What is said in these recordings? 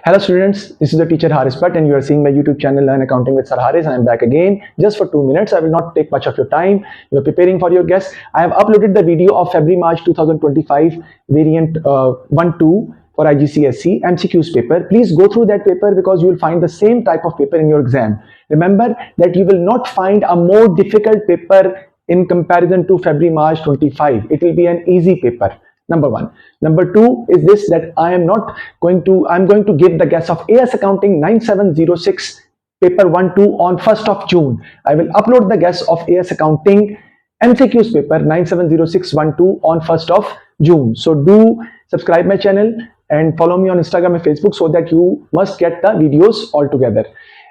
Hello students, this is the teacher Haris Bhatt and you are seeing my YouTube channel Learn Accounting with Sir Haris. I am back again just for 2 minutes. I will not take much of your time. You are preparing for your guests. I have uploaded the video of February-March 2025 variant 1-2 for IGCSE MCQs paper. Please go through that paper because you will find the same type of paper in your exam. Remember that you will not find a more difficult paper in comparison to February-March 25. It will be an easy paper. Number one. Number two is this, that I'm going to give the guess of AS Accounting 9706 paper 1-2 on 1st of June. I will upload the guess of AS Accounting MCQs paper 970612 on 1st of June. So do subscribe my channel and follow me on Instagram and Facebook so that you must get the videos all together.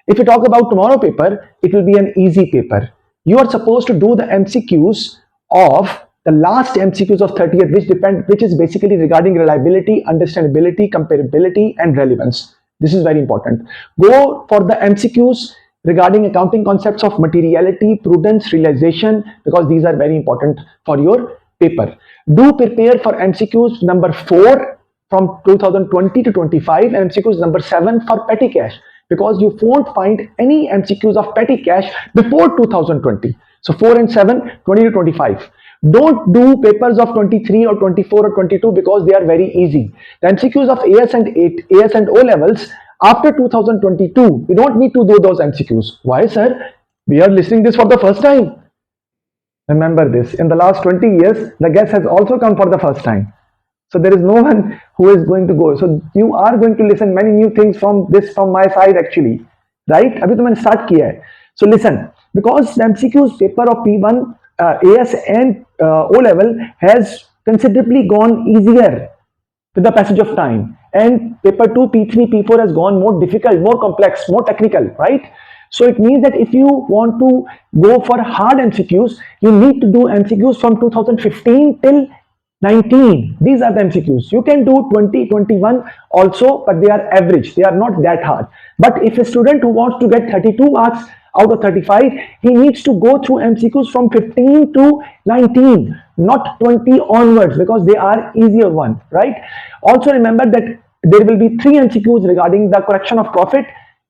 If you talk about tomorrow paper, it will be an easy paper. You are supposed to do the MCQs of the last MCQs of 30th, which is basically regarding reliability, understandability, comparability, and relevance. This is very important. Go for the MCQs regarding accounting concepts of materiality, prudence, realization, because these are very important for your paper. Do prepare for MCQs number 4 from 2020 to 25 and MCQs number 7 for petty cash, because you won't find any MCQs of petty cash before 2020. So 4 and 7, 20 to 25. Don't do papers of 23 or 24 or 22 because they are very easy. The MCQs of AS and O levels after 2022, we don't need to do those MCQs. Why, sir? We are listening this for the first time. Remember this, in the last 20 years, the guest has also come for the first time. So there is no one who is going to go. So you are going to listen many new things from my side actually. Right? Abhi to maine start kiya hai. So listen, because the MCQs paper of P1, AS and O level has considerably gone easier with the passage of time, and paper 2, P3, P4 has gone more difficult, more complex, more technical, right? So it means that if you want to go for hard MCQs, you need to do MCQs from 2015 till 19. These are the MCQs. You can do 20, 21 also, but they are average. They are not that hard. But if a student who wants to get 32 marks out of 35, he needs to go through MCQs from 15 to 19, not 20 onwards, because they are easier one, right? Also remember that there will be 3 MCQs regarding the correction of profit,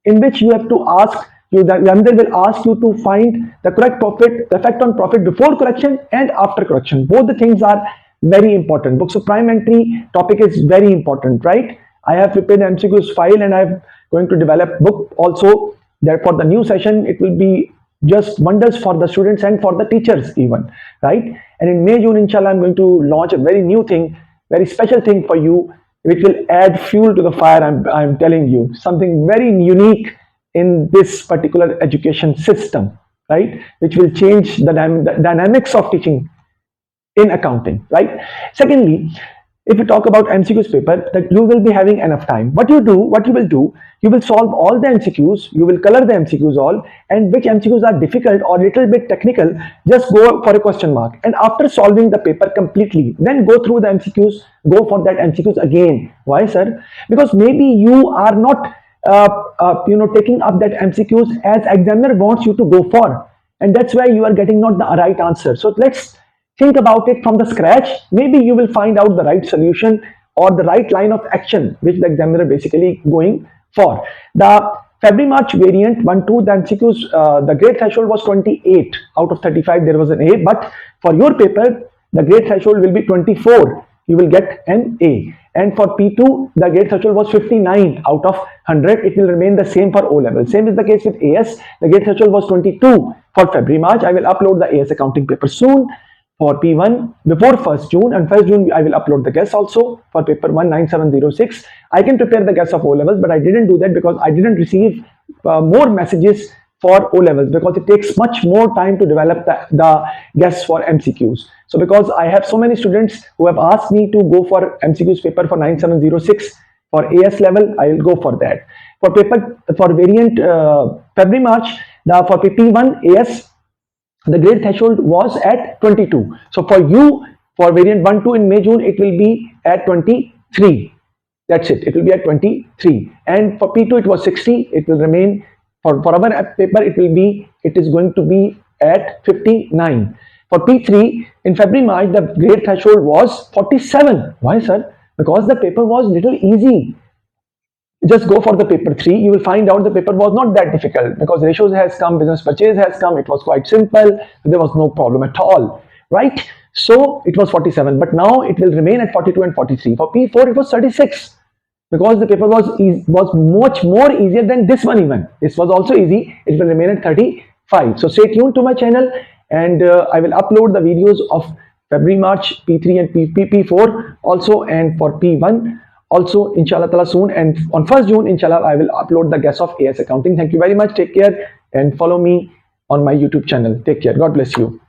in which you have to ask, the examiner will ask you to find the correct profit, the effect on profit before correction and after correction. Both the things are very important. Books of prime entry topic is very important, right? I have prepared MCQs file and I'm going to develop book also. That for the new session, it will be just wonders for the students and for the teachers even, right? And in May, June, inshallah, I'm going to launch a very new thing, very special thing for you, which will add fuel to the fire. I'm telling you, something very unique in this particular education system, right? Which will change the dynamics of teaching in accounting, right? Secondly, if you talk about MCQs paper, that you will be having enough time. What you will do, you will solve all the MCQs, you will color the MCQs all, and which MCQs are difficult or little bit technical, just go for a question mark. And after solving the paper completely, then go through the MCQs, go for that MCQs again. Why, sir? Because maybe you are not taking up that MCQs as examiner wants you to go for, and that's why you are getting not the right answer. So let's think about it from the scratch. Maybe you will find out the right solution or the right line of action which the examiner basically going for. The February-March variant 1-2, the MCQs, the grade threshold was 28 out of 35. There was an A, but for your paper, the grade threshold will be 24. You will get an A. And for P2, the grade threshold was 59 out of 100. It will remain the same for O level. Same is the case with AS. The grade threshold was 22 for February-March. I will upload the AS accounting paper soon. For P1 before 1st June, and 1st June I will upload the guess also for paper 1 9706. I can prepare the guess of O levels, but I didn't do that because I didn't receive more messages for O levels, because it takes much more time to develop the guess for MCQs. So because I have so many students who have asked me to go for MCQs paper for 9706 for AS level, I will go for that. For variant February March, for P1 AS, the grade threshold was at 22. So for you, for variant 1-2 in May, June, it will be at 23. That's it. It will be at 23. And for P2, it was 60. It will remain for our paper. It is going to be at 59. For P3 in February, March, the grade threshold was 47. Why, sir? Because the paper was little easy. just go for the paper 3. You will find out the paper was not that difficult because ratios has come, business purchase has come. It was quite simple. There was no problem at all, right? So it was 47, but now it will remain at 42 and 43. For P4 it was 36 because the paper was much more easier than this one. Even this was also easy. It will remain at 35. So stay tuned to my channel, and I will upload the videos of February, March, P3 and P4 also, and for P1 also, inshallah ta'ala, soon. And on 1st June, inshallah, I will upload the guest of AS Accounting. Thank you very much. Take care and follow me on my YouTube channel. Take care. God bless you.